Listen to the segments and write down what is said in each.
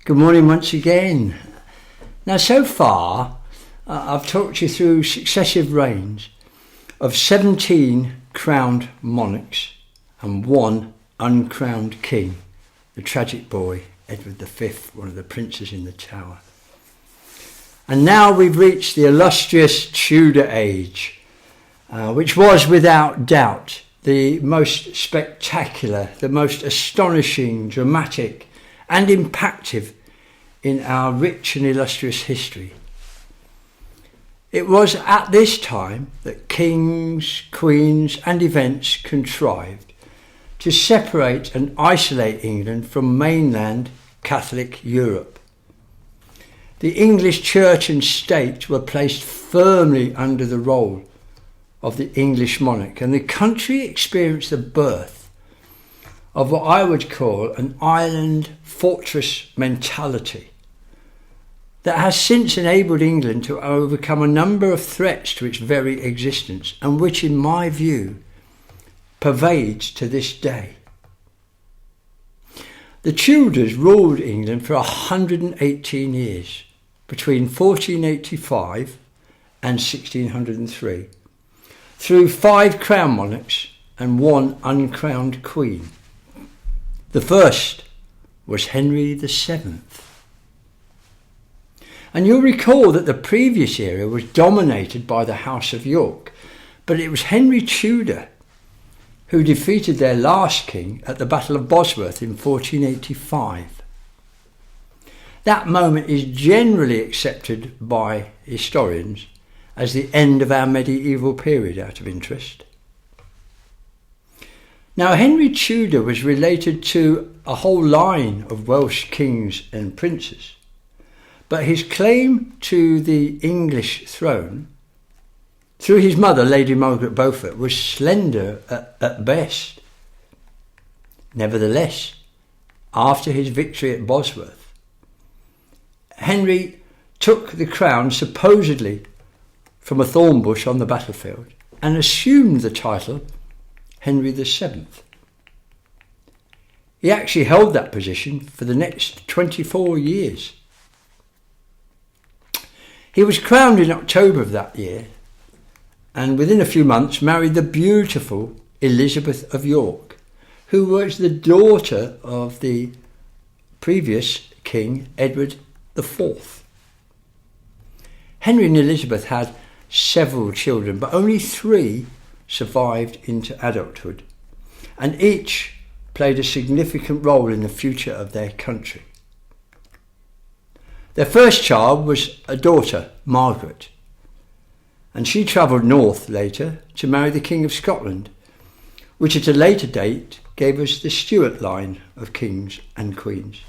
Good morning once again. Now, so far, I've talked you through successive reigns of 17 crowned monarchs and one uncrowned king, the tragic boy, Edward V, one of the princes in the Tower. And now we've reached the illustrious Tudor age, which was without doubt the most spectacular, the most astonishing, dramatic and impactful in our rich and illustrious history. It was at this time that kings, queens and events contrived to separate and isolate England from mainland Catholic Europe. The English church and state were placed firmly under the role of the English monarch, and the country experienced the birth of what I would call an island fortress mentality that has since enabled England to overcome a number of threats to its very existence, and which, in my view, pervades to this day. The Tudors ruled England for 118 years, between 1485 and 1603, through 5 crown monarchs and 1 uncrowned queen. The first was Henry VII. And you'll recall that the previous era was dominated by the House of York, but it was Henry Tudor who defeated their last king at the Battle of Bosworth in 1485. That moment is generally accepted by historians as the end of our medieval period, out of interest. Now, Henry Tudor was related to a whole line of Welsh kings and princes, but his claim to the English throne, through his mother, Lady Margaret Beaufort, was slender at best. Nevertheless, after his victory at Bosworth, Henry took the crown supposedly from a thorn bush on the battlefield and assumed the title Henry VII. He actually held that position for the next 24 years. He was crowned in October of that year, and within a few months married the beautiful Elizabeth of York, who was the daughter of the previous king, Edward IV. Henry and Elizabeth had several children, but only 3 survived into adulthood, and each played a significant role in the future of their country. Their first child was a daughter, Margaret, and she travelled north later to marry the King of Scotland, which at a later date gave us the Stuart line of kings and queens.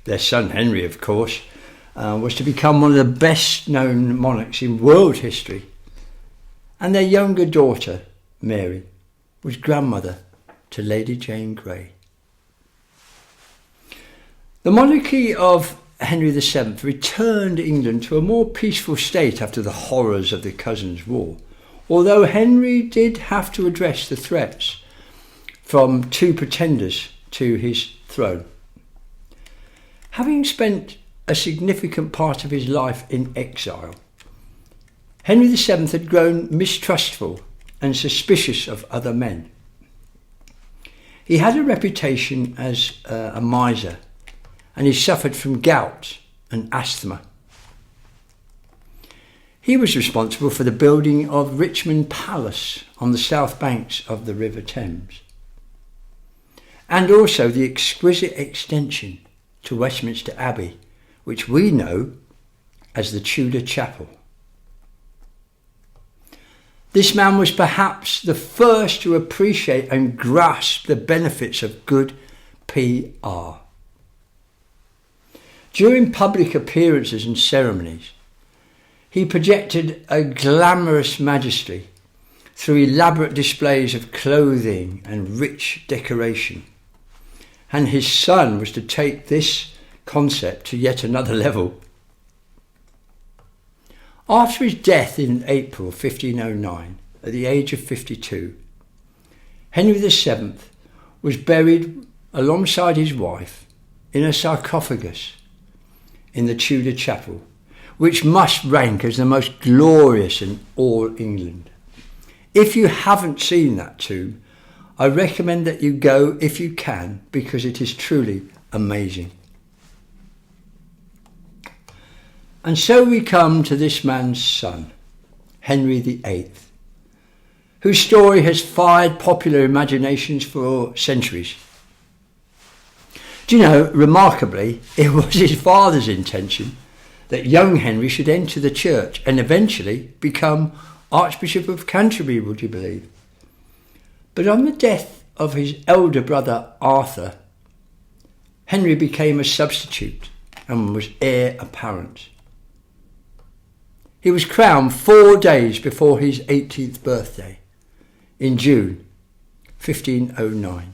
Their son Henry, of course, was to become one of the best known monarchs in world history, and their younger daughter, Mary, was grandmother to Lady Jane Grey. The monarchy of Henry VII returned England to a more peaceful state after the horrors of the Cousins' War, although Henry did have to address the threats from 2 pretenders to his throne. Having spent a significant part of his life in exile, Henry VII had grown mistrustful and suspicious of other men. He had a reputation as a miser, and he suffered from gout and asthma. He was responsible for the building of Richmond Palace on the south banks of the River Thames, and also the exquisite extension to Westminster Abbey, which we know as the Tudor Chapel. This man was perhaps the first to appreciate and grasp the benefits of good PR. During public appearances and ceremonies, he projected a glamorous majesty through elaborate displays of clothing and rich decoration. And his son was to take this concept to yet another level. After his death in April 1509, at the age of 52, Henry VII was buried alongside his wife in a sarcophagus in the Tudor chapel, which must rank as the most glorious in all England. If you haven't seen that tomb, I recommend that you go if you can, because it is truly amazing. And so we come to this man's son, Henry VIII, whose story has fired popular imaginations for centuries. Do you know, remarkably, it was his father's intention that young Henry should enter the church and eventually become Archbishop of Canterbury, would you believe? But on the death of his elder brother Arthur, Henry became a substitute and was heir apparent. He was crowned 4 days before his 18th birthday, in June 1509.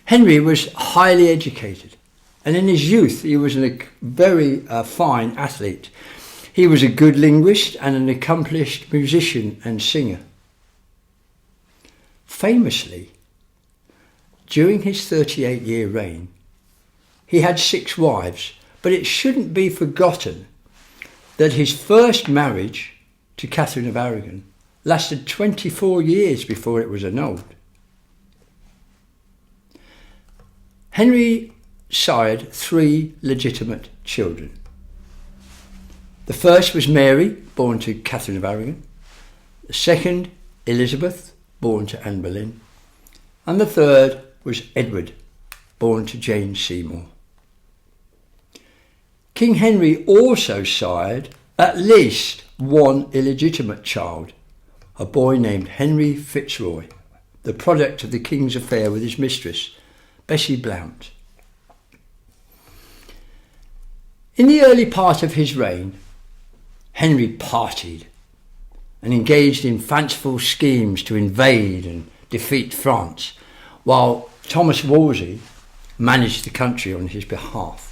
Henry was highly educated, and in his youth he was a very fine athlete. He was a good linguist and an accomplished musician and singer. Famously, during his 38-year reign, he had 6 wives, but it shouldn't be forgotten that his first marriage to Catherine of Aragon lasted 24 years before it was annulled. Henry sired 3 legitimate children. The first was Mary, born to Catherine of Aragon. The second, Elizabeth, born to Anne Boleyn. And the third was Edward, born to Jane Seymour. King Henry also sired at least 1 illegitimate child, a boy named Henry Fitzroy, the product of the king's affair with his mistress, Bessie Blount. In the early part of his reign, Henry partied and engaged in fanciful schemes to invade and defeat France, while Thomas Wolsey managed the country on his behalf.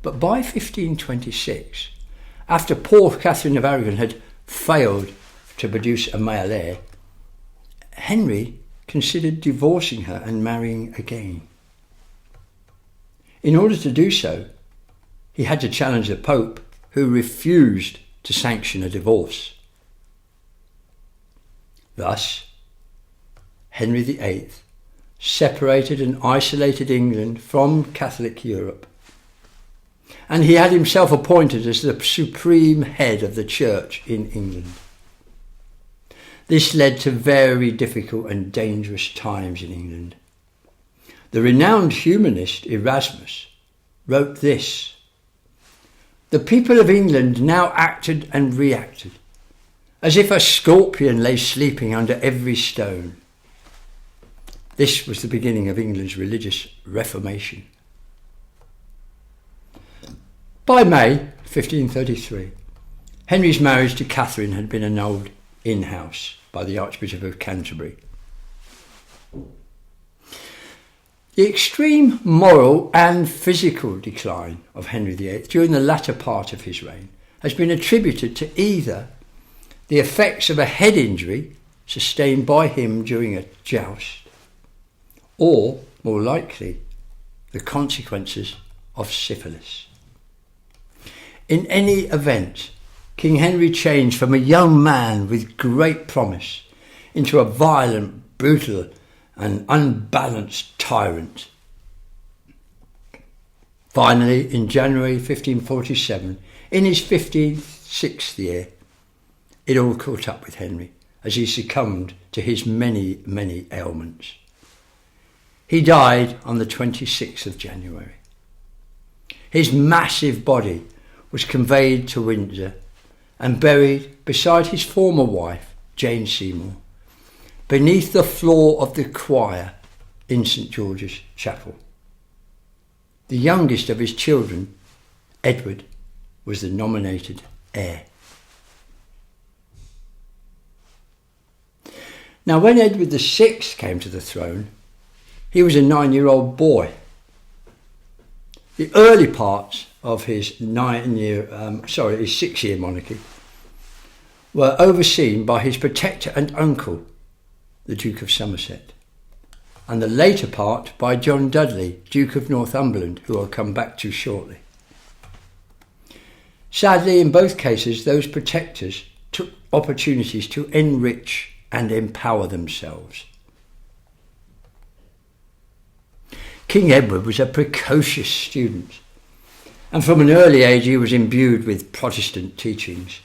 But by 1526, after poor Catherine of Aragon had failed to produce a male heir, Henry considered divorcing her and marrying again. In order to do so, he had to challenge the Pope, who refused to sanction a divorce. Thus, Henry VIII separated and isolated England from Catholic Europe, and he had himself appointed as the supreme head of the church in England. This led to very difficult and dangerous times in England. The renowned humanist Erasmus wrote this: "The people of England now acted and reacted, as if a scorpion lay sleeping under every stone." This was the beginning of England's religious reformation. By May 1533, Henry's marriage to Catherine had been annulled in-house by the Archbishop of Canterbury. The extreme moral and physical decline of Henry VIII during the latter part of his reign has been attributed to either the effects of a head injury sustained by him during a joust, or, more likely, the consequences of syphilis. In any event, King Henry changed from a young man with great promise into a violent, brutal and unbalanced tyrant. Finally, in January 1547, in his 56th year, it all caught up with Henry as he succumbed to his many, many ailments. He died on the 26th of January. His massive body was conveyed to Windsor and buried beside his former wife, Jane Seymour, beneath the floor of the choir in St George's Chapel. The youngest of his children, Edward, was the nominated heir. Now, when Edward VI came to the throne, he was a 9-year-old boy. The early parts of his 6-year monarchy were overseen by his protector and uncle, the Duke of Somerset. and the later part by John Dudley, Duke of Northumberland, who I'll come back to shortly. Sadly, in both cases, those protectors took opportunities to enrich and empower themselves. King Edward was a precocious student, and from an early age he was imbued with Protestant teachings.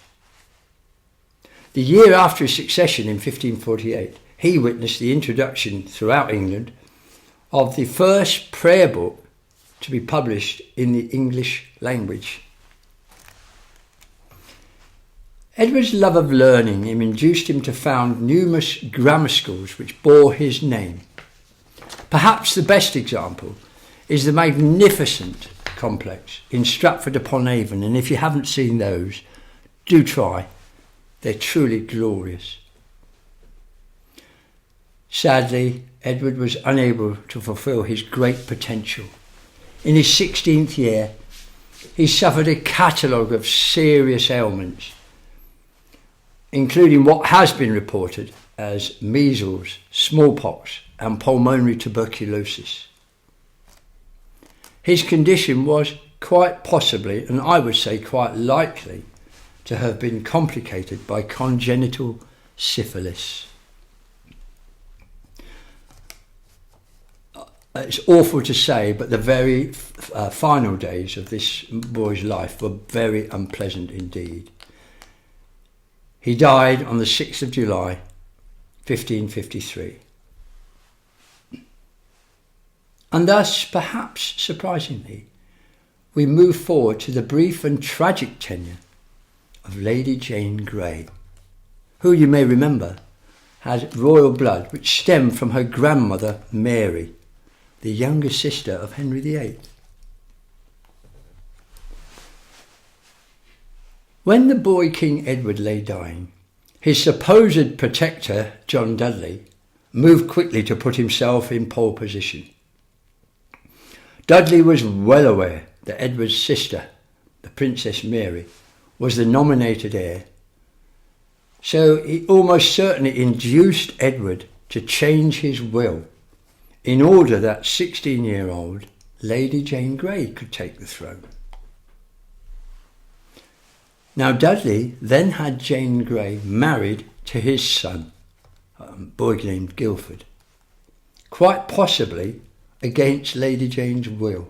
The year after his succession in 1548, he witnessed the introduction throughout England of the first prayer book to be published in the English language. Edward's love of learning induced him to found numerous grammar schools which bore his name. Perhaps the best example is the magnificent complex in Stratford-upon-Avon, and if you haven't seen those, do try. They're truly glorious. Sadly, Edward was unable to fulfil his great potential. In his 16th year, he suffered a catalogue of serious ailments, including what has been reported as measles, smallpox, and pulmonary tuberculosis. His condition was quite possibly, and I would say quite likely, to have been complicated by congenital syphilis. It's awful to say, but the very final days of this boy's life were very unpleasant indeed. He died on the 6th of July, 1553. And thus, perhaps surprisingly, we move forward to the brief and tragic tenure of Lady Jane Grey, who you may remember had royal blood which stemmed from her grandmother Mary, the younger sister of Henry VIII. When the boy King Edward lay dying, his supposed protector, John Dudley, moved quickly to put himself in pole position. Dudley was well aware that Edward's sister, the Princess Mary, was the nominated heir, so he almost certainly induced Edward to change his will in order that 16-year-old Lady Jane Grey could take the throne. Now Dudley then had Jane Grey married to his son, a boy named Guildford, quite possibly against Lady Jane's will.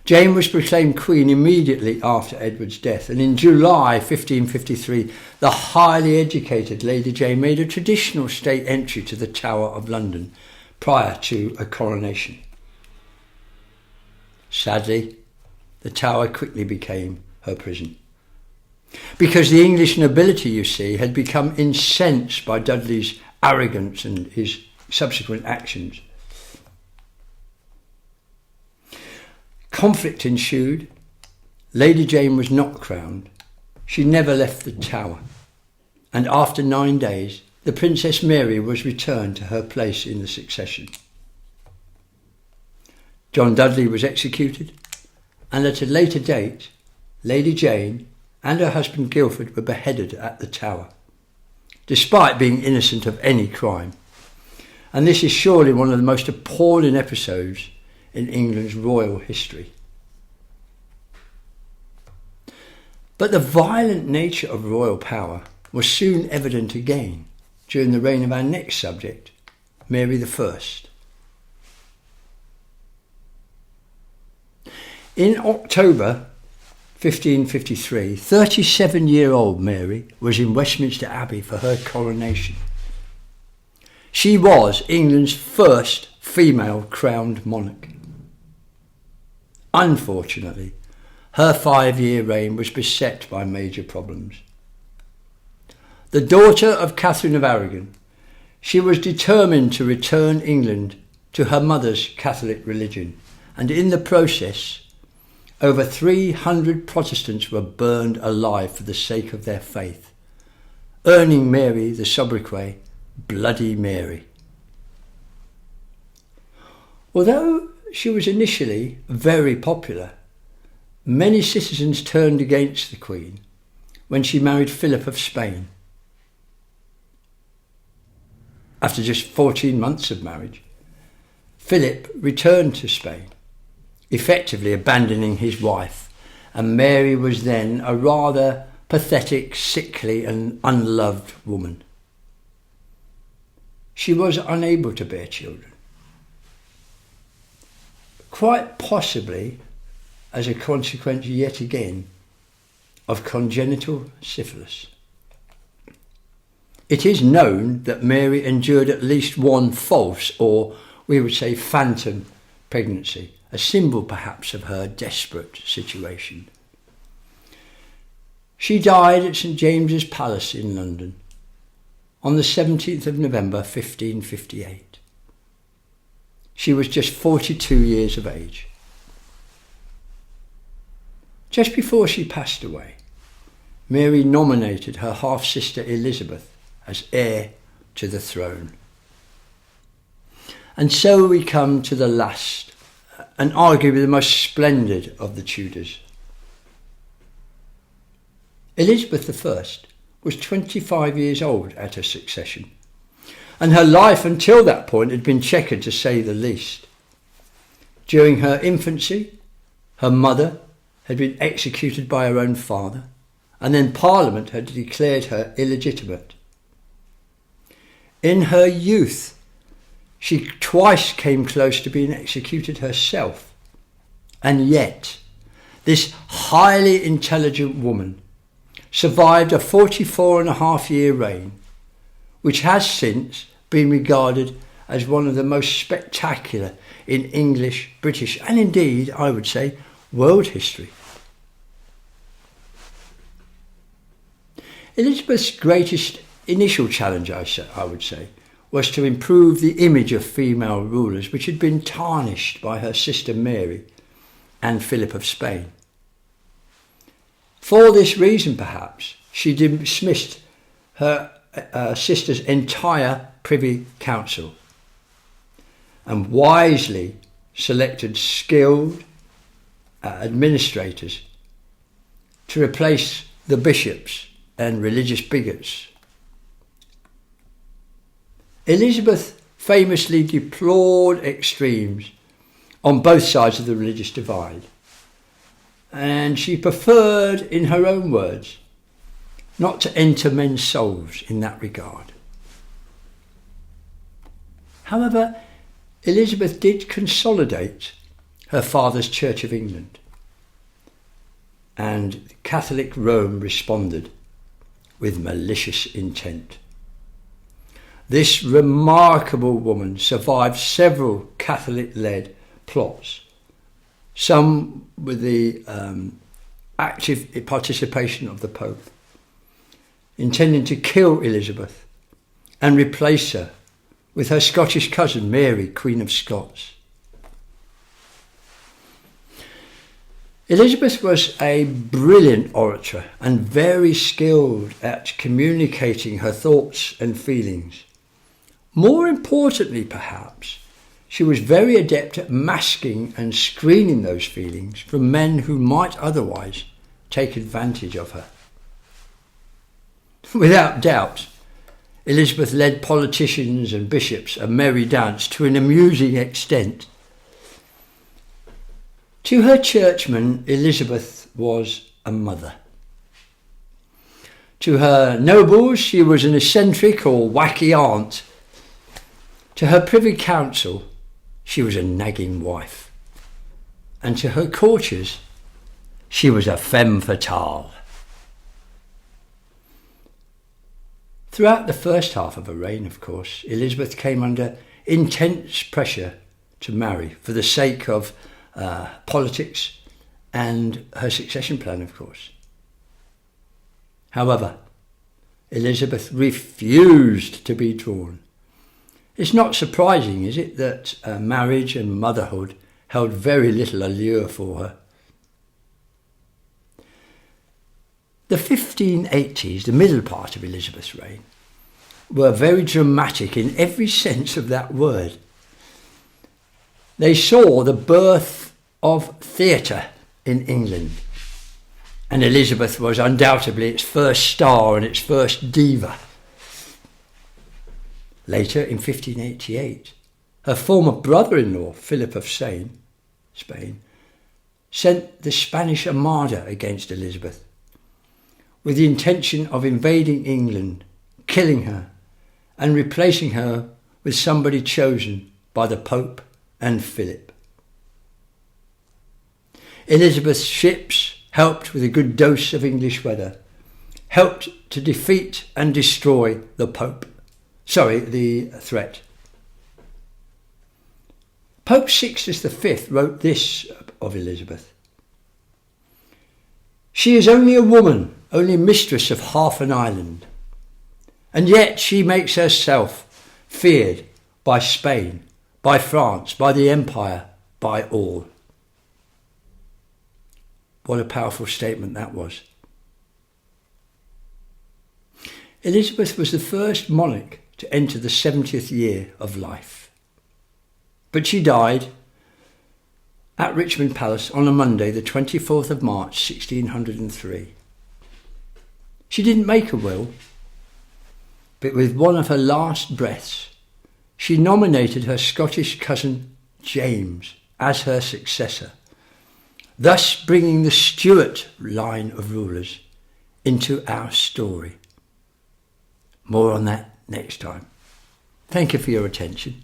Jane was proclaimed queen immediately after Edward's death, and in July 1553, the highly educated Lady Jane made a traditional state entry to the Tower of London prior to a coronation. Sadly, the Tower quickly became her prison, because the English nobility, you see, had become incensed by Dudley's arrogance and his subsequent actions. Conflict ensued. Lady Jane was not crowned. She never left the Tower, and after 9 days, the Princess Mary was returned to her place in the succession. John Dudley was executed, and at a later date, Lady Jane and her husband Guildford were beheaded at the Tower, despite being innocent of any crime. And this is surely one of the most appalling episodes in England's royal history. But the violent nature of royal power was soon evident again during the reign of our next subject, Mary I. In October 1553, 37-year-old Mary was in Westminster Abbey for her coronation. She was England's first female crowned monarch. Unfortunately, her 5-year reign was beset by major problems. The daughter of Catherine of Aragon, she was determined to return England to her mother's Catholic religion, and in the process, over 300 Protestants were burned alive for the sake of their faith, earning Mary the sobriquet Bloody Mary. Although she was initially very popular, many citizens turned against the Queen when she married Philip of Spain. after just 14 months of marriage, Philip returned to Spain, effectively abandoning his wife, and Mary was then a rather pathetic, sickly and unloved woman. She was unable to bear children, quite possibly as a consequence yet again of congenital syphilis. It is known that Mary endured at least one false, or we would say phantom, pregnancy, a symbol perhaps of her desperate situation. She died at St James's Palace in London on the 17th of November 1558. She was just 42 years of age. Just before she passed away, Mary nominated her half-sister Elizabeth as heir to the throne. And so we come to the last, and arguably the most splendid of the Tudors. Elizabeth I was 25 years old at her succession, and her life until that point had been checkered, to say the least. During her infancy, her mother had been executed by her own father, and then Parliament had declared her illegitimate. In her youth, she twice came close to being executed herself, and yet this highly intelligent woman survived a 44-and-a-half-year reign, which has since been regarded as one of the most spectacular in English, British, and indeed, I would say, world history. Elizabeth's greatest initial challenge, I would say, was to improve the image of female rulers, which had been tarnished by her sister Mary and Philip of Spain. For this reason, perhaps, she dismissed her sister's entire Privy Council and wisely selected skilled administrators to replace the bishops and religious bigots. Elizabeth famously deplored extremes on both sides of the religious divide, and she preferred, in her own words, not to enter men's souls in that regard. However, Elizabeth did consolidate her father's Church of England, and Catholic Rome responded with malicious intent. This remarkable woman survived several Catholic-led plots, some with the active participation of the Pope, intending to kill Elizabeth and replace her with her Scottish cousin Mary, Queen of Scots. Elizabeth was a brilliant orator and very skilled at communicating her thoughts and feelings. More importantly, perhaps, she was very adept at masking and screening those feelings from men who might otherwise take advantage of her. Without doubt, Elizabeth led politicians and bishops a merry dance to an amusing extent. To her churchmen, Elizabeth was a mother. To her nobles, she was an eccentric or wacky aunt. To her Privy Council, she was a nagging wife. And to her courtiers, she was a femme fatale. Throughout the first half of her reign, of course, Elizabeth came under intense pressure to marry for the sake of politics and her succession plan, of course. However, Elizabeth refused to be drawn. It's not surprising, is it, that marriage and motherhood held very little allure for her. The 1580s, the middle part of Elizabeth's reign, were very dramatic in every sense of that word. They saw the birth of theatre in England, and Elizabeth was undoubtedly its first star and its first diva. Later, in 1588, her former brother-in-law, Philip of Spain, sent the Spanish Armada against Elizabeth with the intention of invading England, killing her, and replacing her with somebody chosen by the Pope and Philip. Elizabeth's ships, helped with a good dose of English weather, helped to defeat and destroy the threat. Pope Sixtus V wrote this of Elizabeth: "She is only a woman, only mistress of half an island, and yet she makes herself feared by Spain, by France, by the Empire, by all." What a powerful statement that was. Elizabeth was the first monarch to enter the 70th year of life. But she died at Richmond Palace on a Monday, the 24th of March, 1603. She didn't make a will, but with one of her last breaths, she nominated her Scottish cousin James as her successor, thus bringing the Stuart line of rulers into our story. More on that next time. Thank you for your attention.